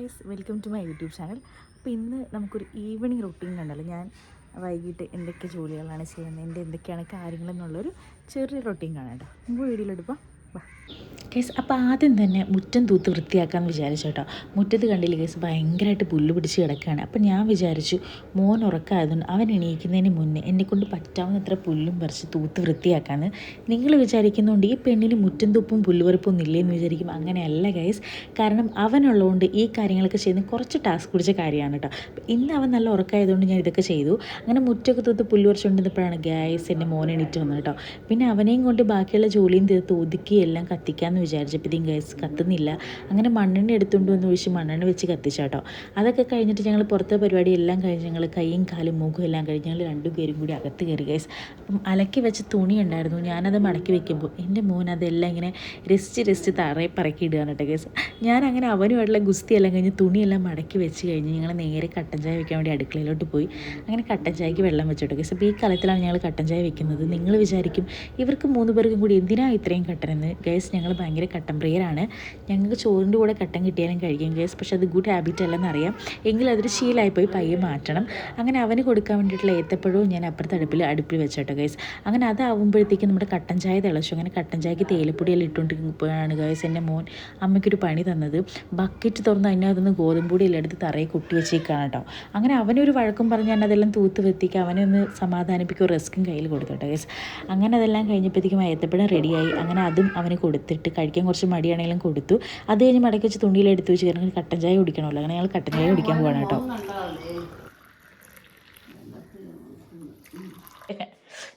Guys, welcome to my YouTube channel. അപ്പോൾ ഇന്ന് നമുക്കൊരു ഈവനിങ് റൊട്ടീൻ കണ്ടല്ലോ. ഞാൻ വൈകിട്ട് എന്തൊക്കെ ജോലികളാണ് ചെയ്യുന്നത്, എൻ്റെ എന്തൊക്കെയാണ് കാര്യങ്ങളെന്നുള്ളൊരു ചെറിയ റൊട്ടീൻ കാണാം കേട്ടോ. നമുക്ക് വീഡിയോയിലെടുക്കാം. കേസ് അപ്പോൾ ആദ്യം തന്നെ മുറ്റം തൂത്ത് വൃത്തിയാക്കാമെന്ന് വിചാരിച്ചു കേട്ടോ. മുറ്റത്ത് കണ്ടില്ല കേസ്, ഭയങ്കരമായിട്ട് പുല്ല് പിടിച്ച് കിടക്കുകയാണ്. അപ്പോൾ ഞാൻ വിചാരിച്ചു മോൻ ഉറക്കമായതുകൊണ്ട് അവൻ എണീക്കുന്നതിന് മുന്നേ എന്നെക്കൊണ്ട് പറ്റാവുന്നത്ര പുല്ലും പറിച്ച് തൂത്ത് വൃത്തിയാക്കാമെന്ന്. നിങ്ങൾ വിചാരിക്കുന്നുണ്ട് ഈ പെണ്ണിന് മുറ്റം തൂപ്പും പുല്ലുപറിപ്പൊന്നും ഇല്ലേന്ന് വിചാരിക്കും. അങ്ങനെയല്ല ഗൈസ്, കാരണം അവനുള്ളതുകൊണ്ട് ഈ കാര്യങ്ങളൊക്കെ ചെയ്യുന്നത് കുറച്ച് ടാസ്ക് പിടിച്ച കാര്യമാണ് കേട്ടോ. ഇന്ന് അവൻ നല്ല ഉറക്കമായതുകൊണ്ട് ഞാൻ ഇതൊക്കെ ചെയ്തു. അങ്ങനെ മുറ്റമൊക്കെ തൂത്ത് പുല്ല് പറിച്ചുകൊണ്ടിരുന്നപ്പോഴാണ് ഗൈസ് എൻ്റെ മോൻ എണീറ്റ് വന്നത് കേട്ടോ. പിന്നെ അവനെയും കൊണ്ട് ബാക്കിയുള്ള ജോലിയും തീർത്ത് ഒതുക്കി എല്ലാം കത്തിക്കാമെന്ന് വിചാരിച്ചപ്പോഴത്തേക്കും ഗ്യാസ് കത്തുന്നില്ല. അങ്ങനെ മണ്ണെണ്ണ എടുത്തുകൊണ്ട് വന്ന് ഒഴിച്ച് മണ്ണെണ്ണ വെച്ച് കത്തിച്ചാട്ടോ. അതൊക്കെ കഴിഞ്ഞിട്ട് ഞങ്ങൾ പുറത്തെ പരിപാടി എല്ലാം കഴിഞ്ഞ് ഞങ്ങൾ കൈയും കാലും മുഖം എല്ലാം കഴിഞ്ഞ് ഞങ്ങൾ രണ്ടുപേരും കൂടി അകത്ത് കയറി ഗ്യാസ്. അപ്പം അലക്കി വെച്ച തുണി ഉണ്ടായിരുന്നു, ഞാനത് മടക്കി വെക്കുമ്പോൾ എൻ്റെ മോൻ അതെല്ലാം ഇങ്ങനെ രസിച്ച് തറയെ പറക്കി ഇടുകയാണ് കേട്ടോ ഗ്യാസ്. ഞാൻ അങ്ങനെ അവനുമായിട്ടുള്ള ഗുസ്തിയെല്ലാം കഴിഞ്ഞ് തുണിയെല്ലാം മടക്കി വെച്ച് കഴിഞ്ഞ് ഞങ്ങൾ നേരെ കട്ടൻ ചായ വെക്കാൻ വേണ്ടി അടുക്കളയിലോട്ട് പോയി. അങ്ങനെ കട്ടൻ ചായക്ക് വെള്ളം വെച്ചോട്ടോ ഗ്യാസ്. അപ്പോൾ ഈ കാലത്തിലാണ് ഞങ്ങൾ കട്ടൻ ചായ വെക്കുന്നത്. നിങ്ങൾ വിചാരിക്കും ഇവർക്ക് 3 പേർക്കും കൂടി എന്തിനാണ് ഇത്രയും കട്ടനെന്ന്. ഗ്യാസ് ഞങ്ങൾ ഭയങ്കര കട്ടൻ പ്രിയരാണ്. ഞങ്ങൾക്ക് ചോറിൻ്റെ കൂടെ കട്ടൻ കിട്ടിയാലും കഴിക്കും ഗ്യാസ്. പക്ഷെ അത് ഗുഡ് ഹാബിറ്റ് അല്ലെന്ന് അറിയാം, എങ്കിലും അതൊരു ശീലമായിപ്പോയി, പയ്യെ മാറ്റണം. അങ്ങനെ അവന് കൊടുക്കാൻ വേണ്ടിയിട്ടുള്ള ഏത്തപ്പഴവും ഞാൻ അപ്പുറത്തെ അടുപ്പിൽ വെച്ചോട്ടോ ഗ്യാസ്. അങ്ങനെ അതാവുമ്പോഴത്തേക്കും നമ്മുടെ കട്ടൻ ചായ തിളച്ചു. അങ്ങനെ കട്ടൻ ചായക്ക് തേയിലപ്പൊടിയെല്ലാം ഇട്ടുകൊണ്ടിരിക്കുമ്പോഴാണ് ഗ്യാസ് എൻ്റെ മോൻ അമ്മയ്ക്കൊരു പണി തന്നത്. ബക്കറ്റ് തുറന്ന് അതിനകത്തുനിന്ന് ഗോതമ്പൊടിയെല്ലാം എടുത്ത് തറയെ കൊട്ടി വെച്ചേക്കാണ് കേട്ടോ. അങ്ങനെ അവനൊരു വഴക്കും പറഞ്ഞ് ഞാൻ അതെല്ലാം തൂത്ത് വെത്തിക്കുക, അവനെ ഒന്ന് സമാധാനിപ്പിക്കുക, റസ്ക്കും കയ്യിൽ കൊടുത്തോട്ടോ ഗ്യാസ്. അങ്ങനെ അതെല്ലാം കഴിഞ്ഞപ്പോഴത്തേക്കും ഏത്തപ്പഴം റെഡിയായി. അങ്ങനെ അതും അവന് കൊടുത്തിട്ട് കഴിക്കാൻ കുറച്ച് മടിയാണെങ്കിലും കൊടുത്തു. അത് കഴിഞ്ഞ് മടക്കി വെച്ച് തുണിയിലെടുത്ത് വെച്ച് കാരണം കട്ടൻ ചായ കുടിക്കണമല്ലോ. അങ്ങനെ ഞങ്ങൾ കട്ടൻ ചായ കുടിക്കാൻ പോവാണ് കേട്ടോ.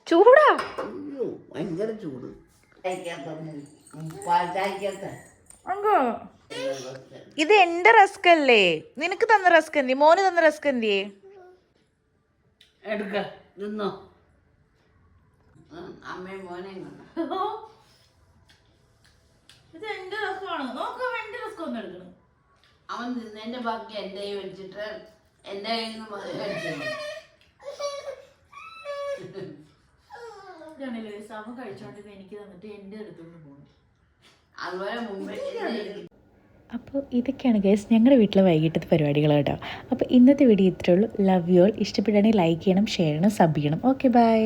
ചൂടാ, ഭയങ്കര ചൂട്. ഇത് എന്റെ റസ്ക് അല്ലേ, നിനക്ക് തന്ന റസ്ക് എന്തി, മോന് തന്ന റസ്ക് എന്തിയേ? എടുക്ക നിന്നോ, അമ്മയും മോനെയും ഇത് എന്റെ റസ്കാണ്, നോക്കാം എന്റെ റസ്ക് ഒന്ന് എടുക്കണം. അവൻ നിന്നതിന്റെ ബാക്കി എൻ്റെ കൈ വെച്ചിട്ട് എൻ്റെ കയ്യിൽ നിന്ന് അവൻ കഴിച്ചോണ്ടിരുന്ന എനിക്ക് തന്നിട്ട് എന്റെ അടുത്തോണ്ട് പോകുന്നു. അതുപോലെ മുമ്പേ. അപ്പോൾ ഇതൊക്കെയാണ് ഗൈസ് ഞങ്ങളുടെ വീട്ടിലെ വൈകിട്ടത്തെ പരിപാടികൾ കേട്ടോ. അപ്പോൾ ഇന്നത്തെ വീഡിയോ ഇത്രയേ ഉള്ളൂ. Love you all. ഇഷ്ടപ്പെടുകയാണെങ്കിൽ ലൈക്ക് ചെയ്യണം, ഷെയർ ചെയ്യണം, സബ് ചെയ്യണം. Okay, by.